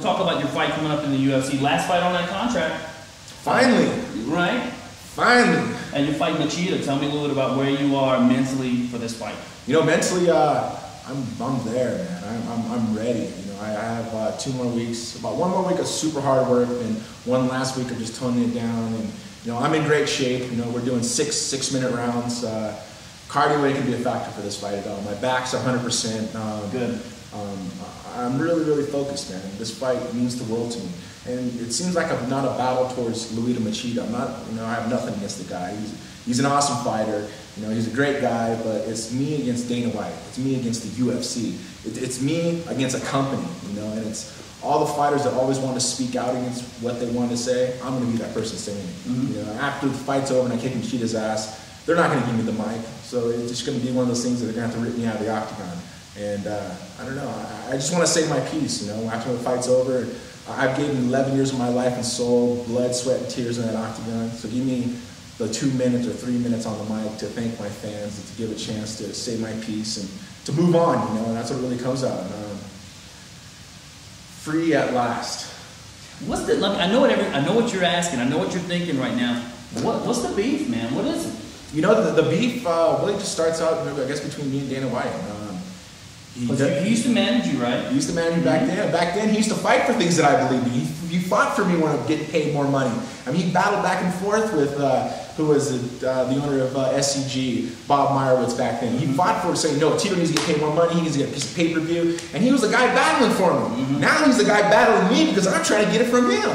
talk about your fight coming up in the UFC. Last fight on that contract. Finally. Right? Finally. And you're fighting Machida. Tell me a little bit about where you are mentally for this fight. You know, mentally, I'm there, man. I'm ready. You know, I have 2 more weeks, about 1 more week of super hard work, and 1 last week of just toning it down. And you know, I'm in great shape. You know, we're doing 6-minute rounds. Cardio can be a factor for this fight at all. My back's 100%. Good. I'm really focused, man. This fight means the world to me. And it seems like I'm not a battle towards Lyoto Machida. I'm not, you know, I have nothing against the guy. He's an awesome fighter. You know, he's a great guy, but it's me against Dana White. It's me against the UFC. It's me against a company, you know, and it's all the fighters that always want to speak out against what they want to say. I'm going to be that person saying it. Mm-hmm. You know, after the fight's over and I kick Machida's ass, they're not going to give me the mic. So it's just going to be one of those things that they're going to have to rip me out of the octagon. And I don't know. I just want to say my piece, you know, after the fight's over. I've given 11 years of my life and soul, blood, sweat, and tears in that octagon. So give me the 2 minutes or 3 minutes on the mic to thank my fans, and to give a chance to say my piece and to move on, you know, and that's what really comes out. Free at last. What's the? Like, I know what you're asking. I know what you're thinking right now. What's the beef, man? What is it? You know, the beef really just starts out, I guess, between me and Dana White. He used to manage you, right? He used to manage me back then. Back then, he used to fight for things that I believed in. He fought for me when I was getting paid more money. I mean, he battled back and forth with, who was the owner of SCG, Bob Meyerowitz back then. He fought for saying, no, Tito needs to get paid more money, he needs to get a piece of pay-per-view, and he was the guy battling for me. Mm-hmm. Now he's the guy battling me because I'm trying to get it from him.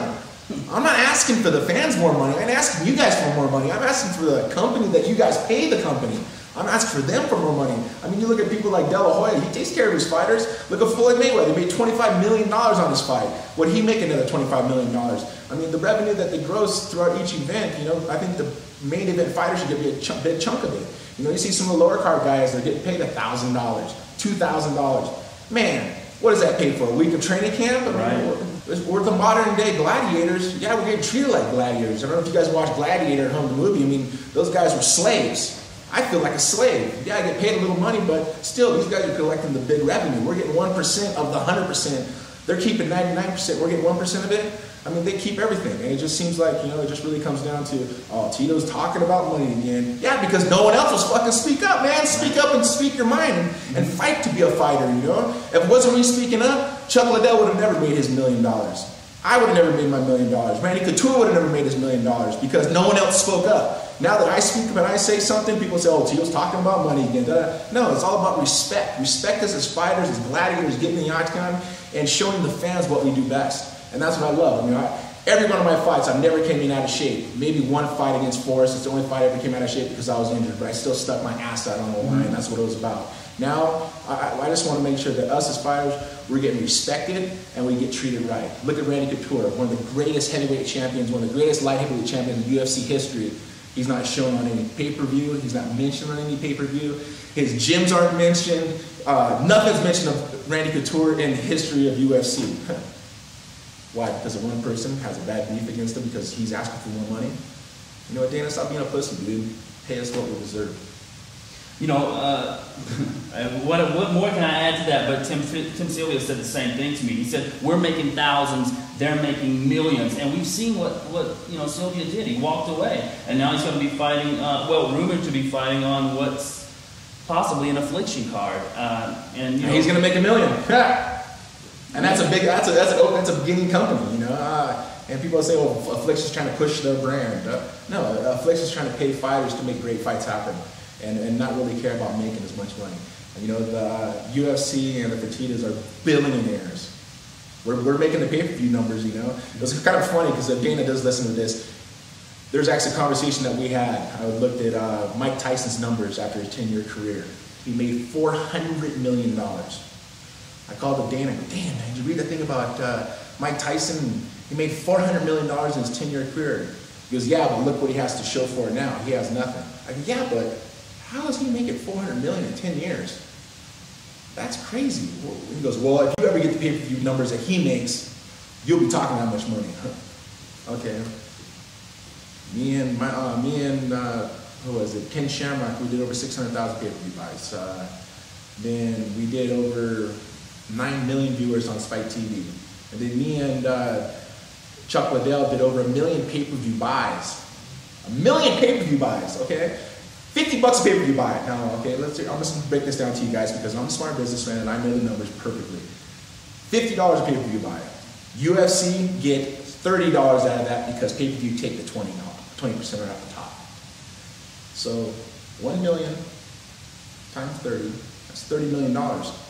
I'm not asking for the fans more money, I'm asking you guys for more money. I'm asking for the company that you guys pay the company. I'm asking for them for more money. I mean, you look at people like De La Hoya, he takes care of his fighters. Look at Floyd Mayweather, he made $25 million on this fight. Would he make another $25 million? I mean, the revenue that they gross throughout each event, you know, I think the main event fighters should get a big chunk of it. You know, you see some of the lower card guys, they're getting paid $1,000, $2,000. Man, what does that pay for? A week of training camp? I mean, we're the modern day gladiators. Yeah, we're getting treated like gladiators. I don't know if you guys watched Gladiator at home, the movie. I mean, those guys were slaves. I feel like a slave. Yeah, I get paid a little money, but still, these guys are collecting the big revenue. We're getting 1% of the 100%. They're keeping 99%. We're getting 1% of it. I mean, they keep everything. And it just seems like, you know, it just really comes down to, oh, Tito's talking about money again. Yeah, because no one else will fucking speak up, man. Speak up and speak your mind and fight to be a fighter, you know? If it wasn't me speaking up, Chuck Liddell would have never made his $1 million. I would have never made my $1 million. Randy Couture would have never made his $1 million because no one else spoke up. Now that I speak up and I say something, people say, oh, Tito's talking about money again. No, it's all about respect. Respect us as fighters, as gladiators, getting in the octagon, and showing the fans what we do best. And that's what I love. I mean, every one of my fights, I never came in out of shape. Maybe one fight against Forrest, it's the only fight I ever came out of shape because I was injured, but I still stuck my ass out on the line. That's what it was about. Now, I just want to make sure that us as fighters, we're getting respected and we get treated right. Look at Randy Couture, one of the greatest heavyweight champions, one of the greatest light heavyweight champions in UFC history. He's not shown on any pay-per-view. He's not mentioned on any pay-per-view. His gyms aren't mentioned. Nothing's mentioned of Randy Couture in the history of UFC. Why? Because one person has a bad beef against him because he's asking for more money? You know what, Dana? Stop being a pussy, dude. Pay us what we deserve. You know, what more can I add to that? But Tim Sylvia said the same thing to me. He said, we're making thousands, they're making millions. And we've seen what you know, Sylvia did. He walked away. And now he's going to be fighting, well, rumored to be fighting on what's possibly an affliction card. And you know, he's going to make $1 million. And that's a big, that's a beginning company, you know. And people say, well, Affliction's trying to push their brand. No, Affliction's trying to pay fighters to make great fights happen. And not really care about making as much money. And, you know, the UFC and the Fertittas are billionaires. We're making the pay-per-view numbers, you know. It was kind of funny because if Dana does listen to this, there's actually a conversation that we had. I looked at Mike Tyson's numbers after his 10-year career. He made $400 million. I called up Dana and go, damn, man, did you read that thing about Mike Tyson? He made $400 million in his 10-year career. He goes, yeah, but look what he has to show for it now. He has nothing. I go, yeah, but how is he making $400 million in 10 years? That's crazy. He goes, well, if you ever get the pay-per-view numbers that he makes, you'll be talking that much money. Okay. Me and who was it? Ken Shamrock, we did over 600,000 pay-per-view buys. Then we did over 9 million viewers on Spike TV. And then me and Chuck Liddell did over 1 million pay-per-view buys. 1 million pay-per-view buys, okay? $50 a pay-per-view buy. Now, okay, I'm just break this down to you guys because I'm a smart businessman and I know the numbers perfectly. $50 a pay-per-view buy. UFC get $30 out of that because pay-per-view take the 20% right off the top. So 1 million times 30, that's $30 million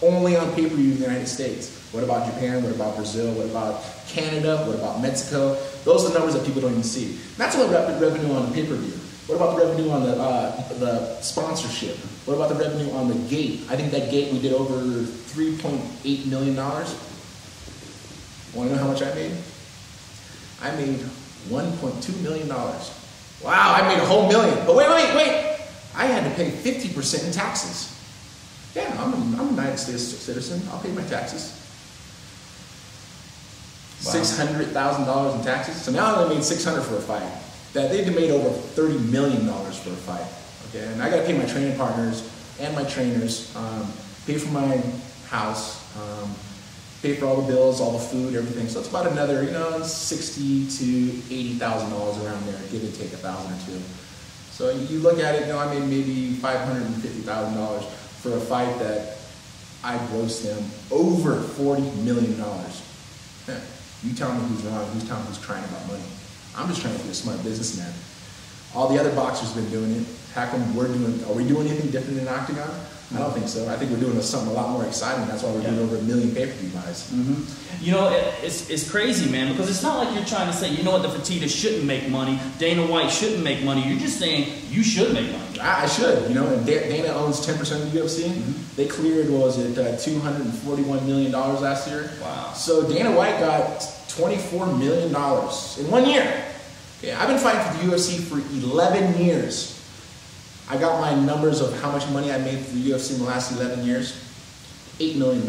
only on pay-per-view in the United States. What about Japan? What about Brazil? What about Canada? What about Mexico? Those are the numbers that people don't even see. And that's only revenue on the pay-per-view. What about the revenue on the sponsorship? What about the revenue on the gate? I think that gate we did over $3.8 million. Want to know how much I made? I made $1.2 million. Wow, I made a whole million. But wait. I had to pay 50% in taxes. Yeah, I'm a United States citizen. I'll pay my taxes. Wow. $600,000 in taxes. So now I only made $600 for a fight. That they've made over $30 million for a fight. Okay, and I got to pay my training partners and my trainers, pay for my house, pay for all the bills, all the food, everything. So it's about another, $60,000 to $80,000 around there, give or take $1,000 or $2,000. So you look at it, I made maybe $550,000 for a fight that I grossed them over $40 million. You tell me who's wrong, you tell me who's crying about money. I'm just trying to be a smart businessman. All the other boxers have been doing it. How come are we doing anything different in Octagon? I don't think so. I think we're doing something a lot more exciting. That's why we're doing over 1 million pay-per-view buys. It's crazy, man, because it's not like you're trying to say, the Fertitta shouldn't make money, Dana White shouldn't make money. You're just saying you should make money. I should, and Dana owns 10% of the UFC. They cleared, $241 million last year. Wow. So Dana White got $24 million in 1 year. Okay, I've been fighting for the UFC for 11 years. I got my numbers of how much money I made for the UFC in the last 11 years. $8 million.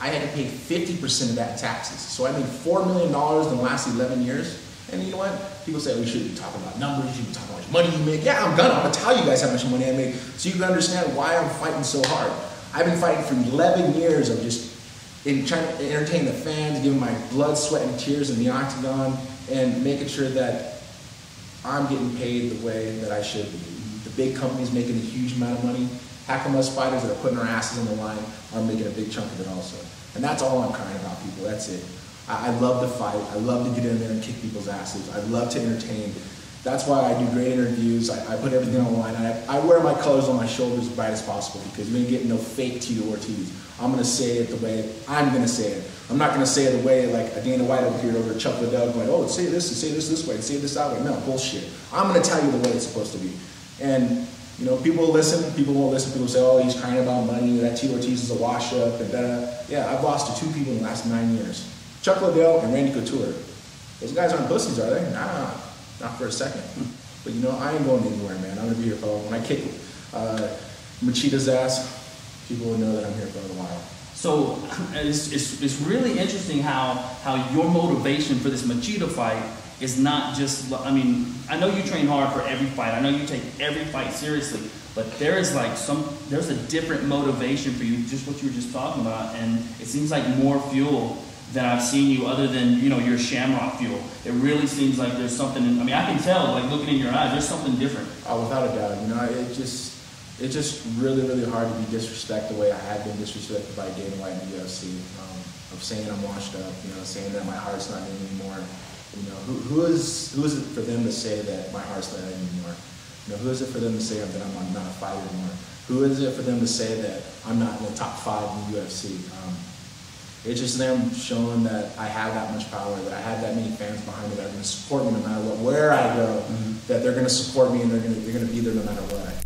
I had to pay 50% of that in taxes. So I made $4 million in the last 11 years. And you know what? People say, we shouldn't be talking about numbers, you should be talking about how much money you make. Yeah, I'm gonna tell you guys how much money I make so you can understand why I'm fighting so hard. I've been fighting for 11 years of just trying to entertain the fans, giving my blood, sweat, and tears in the octagon, and making sure that I'm getting paid the way that I should be. The big companies making a huge amount of money. How come us fighters that are putting our asses on the line are making a big chunk of it also? And that's all I'm crying about, people. That's it. I love to fight. I love to get in there and kick people's asses. I love to entertain. That's why I do great interviews. I put everything on the line. I wear my colors on my shoulders as bright as possible because you ain't getting no fake Tito Ortiz. I'm going to say it the way I'm going to say it. I'm not going to say it the way like a Dana White over here over Chuck Liddell going, oh, say this and say this way and say this that way. No, bullshit. I'm going to tell you the way it's supposed to be. And, people will listen, people won't listen. People say, oh, he's crying about money, that Tito Ortiz is a wash-up, and da-da. Yeah, I've lost to 2 people in the last 9 years. Chuck Liddell and Randy Couture. Those guys aren't pussies, are they? Nah, not for a second. But I ain't going anywhere, man. I'm gonna be here for when I kick Machida's ass, people will know that I'm here for a while. So it's really interesting how your motivation for this Machida fight is not just, I know you train hard for every fight. I know you take every fight seriously, but there's a different motivation for you, just what you were just talking about, and it seems like more fuel than I've seen you other than, your Shamrock fuel. It really seems like there's something, I can tell, like looking in your eyes, there's something different. Oh, without a doubt, it's just really, really hard to be disrespected the way I have been disrespected by Dana White in the UFC. Of saying I'm washed up, saying that my heart's not in it anymore. Who is it for them to say that my heart's not in it anymore? Who is it for them to say that I'm not a fighter anymore? Who is it for them to say that I'm not in the top 5 in the UFC? It's just them showing that I have that much power, that I have that many fans behind me that are going to support me no matter what, where I go, that they're going to support me and they're going to be there no matter what.